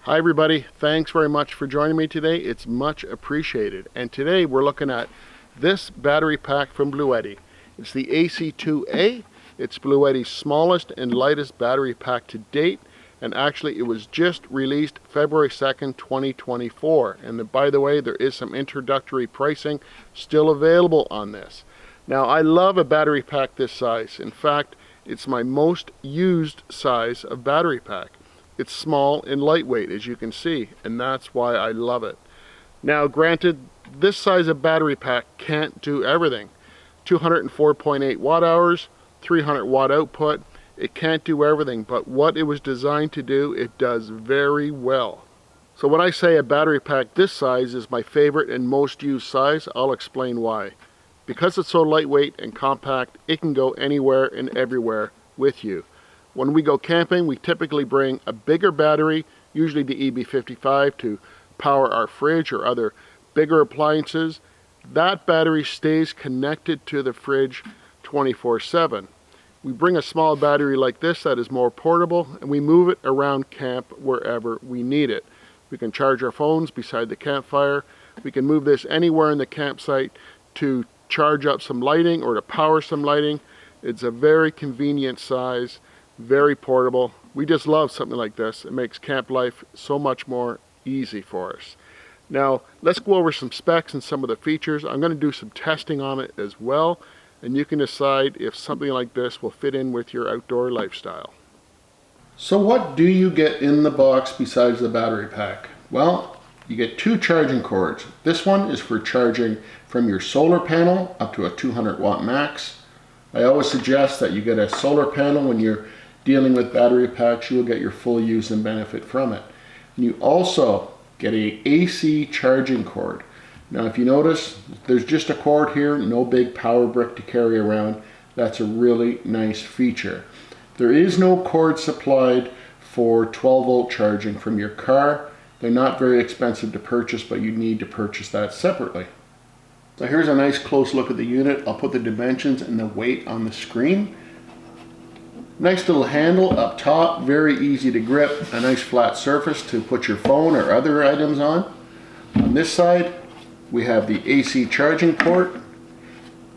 Hi everybody, thanks very much for joining me today. It's much appreciated. And today we're looking at this battery pack from Bluetti. It's the AC2A. It's Bluetti's smallest and lightest battery pack to date. And actually it was just released February 2nd, 2024. And by the way, there is some introductory pricing still available on this. Now I love a battery pack this size. In fact, it's my most used size of battery pack. It's small and lightweight, as you can see, and that's why I love it. Now granted, this size of battery pack can't do everything. 204.8 watt hours, 300 watt output. It can't do everything, but what it was designed to do, it does very well. So when I say a battery pack this size is my favorite and most used size, I'll explain why. Because it's so lightweight and compact, it can go anywhere and everywhere with you. When we go camping, we typically bring a bigger battery, usually the EB55, to power our fridge or other bigger appliances. That battery stays connected to the fridge 24/7. We bring a small battery like this that is more portable, and we move it around camp wherever we need it. We can charge our phones beside the campfire. We can move this anywhere in the campsite to charge up some lighting or to power some lighting. It's a very convenient size. Very portable. We just love something like this. It makes camp life so much more easy for us. Now let's go over some specs and some of the features. I'm going to do some testing on it as well, and you can decide if something like this will fit in with your outdoor lifestyle. So what do you get in the box besides the battery pack? Well, you get two charging cords. This one is for charging from your solar panel up to a 200 watt max. I always suggest that you get a solar panel when you're dealing with battery packs. You will get your full use and benefit from it. And you also get a AC charging cord. Now if you notice, there's just a cord here, no big power brick to carry around. That's a really nice feature. There is no cord supplied for 12 volt charging from your car. They're not very expensive to purchase, but you need to purchase that separately. So here's a nice close look at the unit. I'll put the dimensions and the weight on the screen. Nice little handle up top, very easy to grip, a nice flat surface to put your phone or other items on. On this side, we have the AC charging port.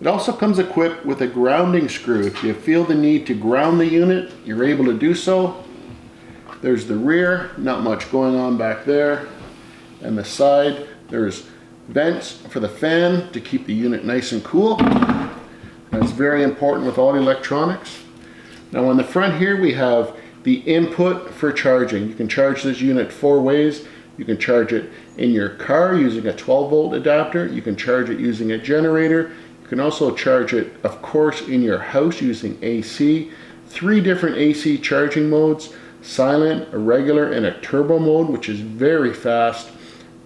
It also comes equipped with a grounding screw. If you feel the need to ground the unit, you're able to do so. There's the rear, not much going on back there. And the side, there's vents for the fan to keep the unit nice and cool. That's very important with all electronics. Now on the front here we have the input for charging. You can charge this unit four ways. You can charge it in your car using a 12 volt adapter. You can charge it using a generator. You can also charge it, of course, in your house using AC. Three different AC charging modes: silent, a regular, and a turbo mode, which is very fast.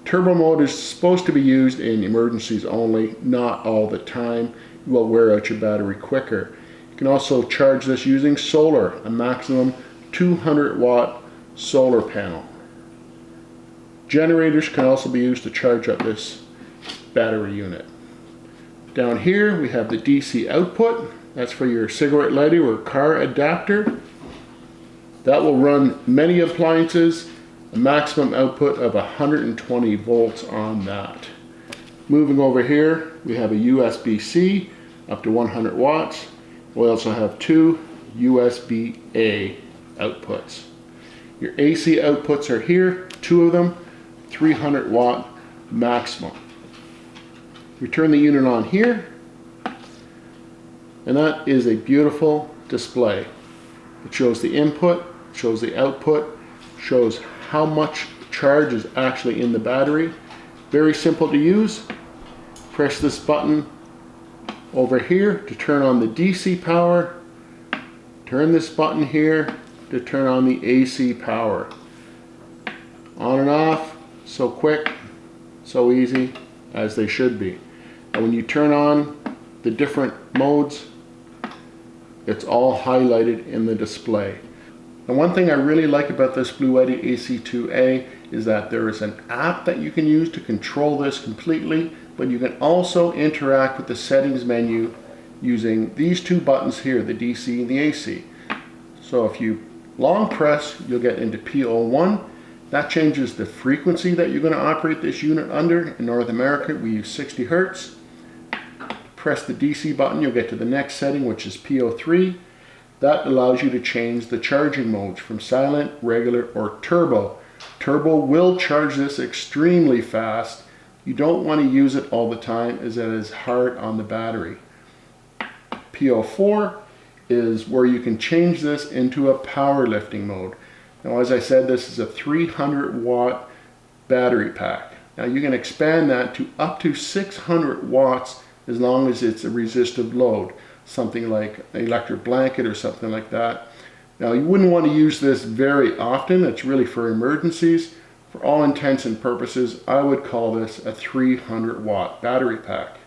Turbo mode is supposed to be used in emergencies only, not all the time. You will wear out your battery quicker. You can also charge this using solar, a maximum 200 watt solar panel. Generators can also be used to charge up this battery unit. Down here we have the DC output. That's for your cigarette lighter or car adapter. That will run many appliances, a maximum output of 120 volts on that. Moving over here, we have a USB-C up to 100 watts. We also have two USB-A outputs. Your AC outputs are here, two of them, 300 watt maximum. We turn the unit on here, and that is a beautiful display. It shows the input, shows the output, shows how much charge is actually in the battery. Very simple to use. Press this button over here to turn on the DC power. Turn this button here to turn on the AC power. On and off, so quick, so easy, as they should be. And when you turn on the different modes, it's all highlighted in the display. And one thing I really like about this Bluetti AC2A is that there is an app that you can use to control this completely, but you can also interact with the settings menu using these two buttons here, the DC and the AC. So if you long press, you'll get into PO1, That changes the frequency that you're going to operate this unit under. In North America, we use 60 Hertz. Press the DC button, you'll get to the next setting, which is PO3. That allows you to change the charging modes from silent, regular, or turbo. Turbo will charge this extremely fast. You don't want to use it all the time as it is hard on the battery. PO4 is where you can change this into a powerlifting mode. Now, as I said, this is a 300 watt battery pack. Now you can expand that to up to 600 watts as long as it's a resistive load, something like an electric blanket or something like that. Now you wouldn't want to use this very often. It's really for emergencies. For all intents and purposes, I would call this a 300 watt battery pack.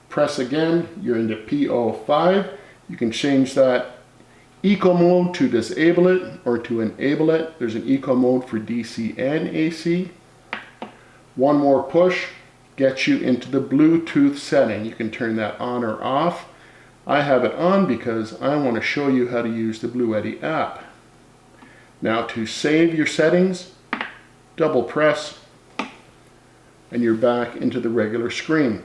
Press again, you're into PO5. You can change that eco mode to disable it or to enable it. There's an eco mode for DC and AC. One more push gets you into the Bluetooth setting. You can turn that on or off. I have it on because I want to show you how to use the Bluetti app. Now to save your settings, double press and you're back into the regular screen.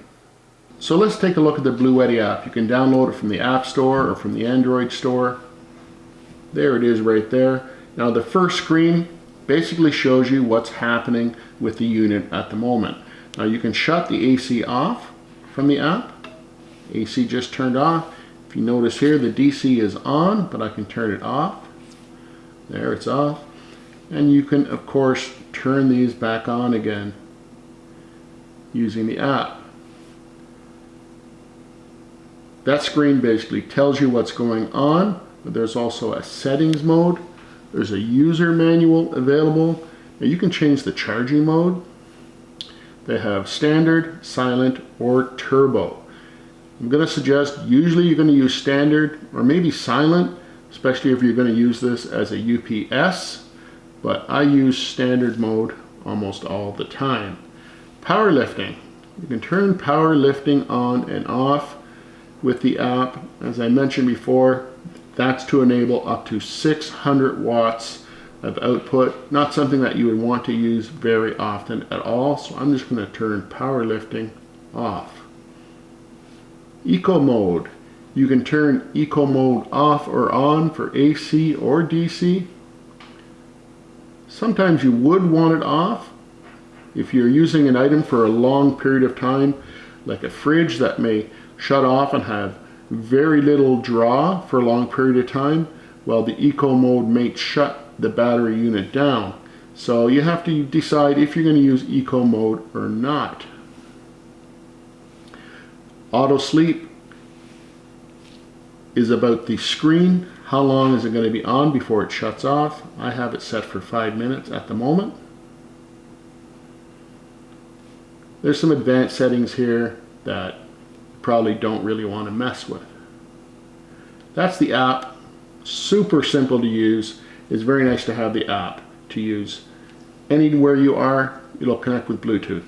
So let's take a look at the Bluetti app. You can download it from the App Store or from the Android store. There it is right there. Now the first screen basically shows you what's happening with the unit at the moment. Now you can shut the AC off from the app. AC just turned off. If you notice here, the DC is on, but I can turn it off. There, it's off. And you can, of course, turn these back on again using the app. That screen basically tells you what's going on, but there's also a settings mode. There's a user manual available. Now you can change the charging mode. They have standard, silent, or turbo. I'm going to suggest usually you're going to use standard or maybe silent, especially if you're going to use this as a UPS, but I use standard mode almost all the time. Powerlifting. You can turn powerlifting on and off with the app. As I mentioned before, that's to enable up to 600 watts of output. Not something that you would want to use very often at all, so I'm just going to turn powerlifting off. Eco mode. You can turn eco mode off or on for AC or DC. Sometimes you would want it off if you're using an item for a long period of time, like a fridge that may shut off and have very little draw for a long period of time. Well, the eco mode may shut the battery unit down. So you have to decide if you're going to use eco mode or not. Auto sleep is about the screen. How long is it going to be on before it shuts off? I have it set for 5 minutes at the moment. There's some advanced settings here that you probably don't really want to mess with. That's the app. Super simple to use. It's very nice to have the app to use. Anywhere you are, it'll connect with Bluetooth.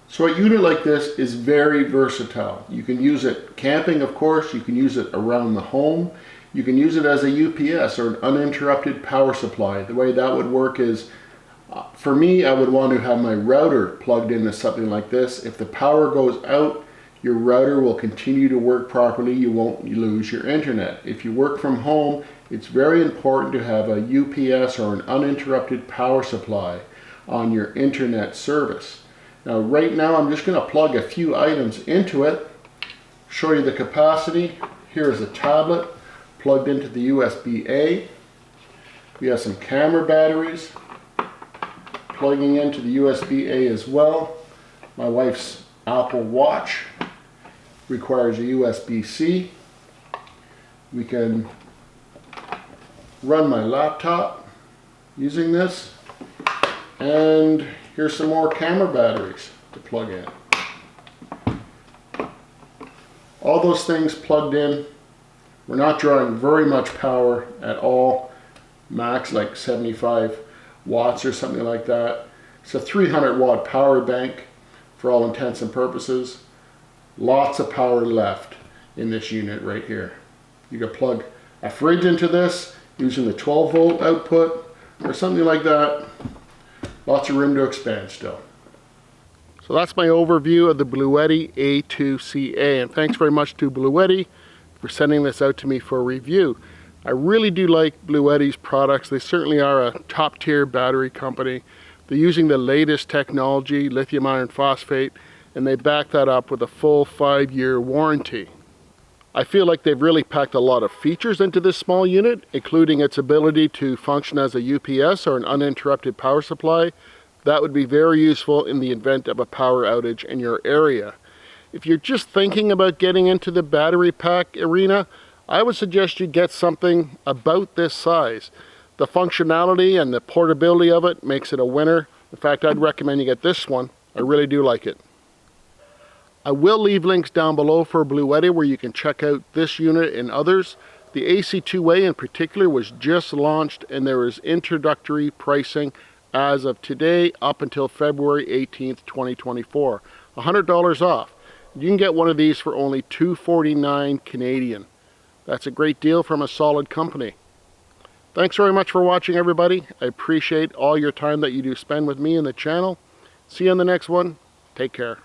So a unit like this is very versatile. You can use it camping, of course. You can use it around the home. You can use it as a UPS or an uninterrupted power supply. The way that would work is, for me, I would want to have my router plugged into something like this. If the power goes out, your router will continue to work properly. You won't lose your internet. If you work from home, it's very important to have a UPS or an uninterrupted power supply on your internet service. Now, right now, I'm just going to plug a few items into it, show you the capacity. Here is a tablet plugged into the USB-A. We have some camera batteries plugging into the USB-A as well. My wife's Apple Watch requires a USB-C. We can run my laptop using this, and here's some more camera batteries to plug in. All those things plugged in. We're not drawing very much power at all, max like 75 watts or something like that. It's a 300 watt power bank for all intents and purposes. Lots of power left in this unit right here. You can plug a fridge into this using the 12 volt output or something like that. Lots of room to expand still. So that's my overview of the Bluetti A2CA, and thanks very much to Bluetti for sending this out to me for a review. I really do like Bluetti's products. They certainly are a top-tier battery company. They're using the latest technology, lithium iron phosphate, and they back that up with a full 5-year warranty. I feel like they've really packed a lot of features into this small unit, including its ability to function as a UPS or an uninterrupted power supply. That would be very useful in the event of a power outage in your area. If you're just thinking about getting into the battery pack arena, I would suggest you get something about this size. The functionality and the portability of it makes it a winner. In fact, I'd recommend you get this one. I really do like it. I will leave links down below for Bluetti where you can check out this unit and others. The AC2A in particular was just launched, and there is introductory pricing as of today up until February 18th, 2024. $100 off. You can get one of these for only $249 Canadian. That's a great deal from a solid company. Thanks very much for watching, everybody. I appreciate all your time that you do spend with me and the channel. See you on the next one. Take care.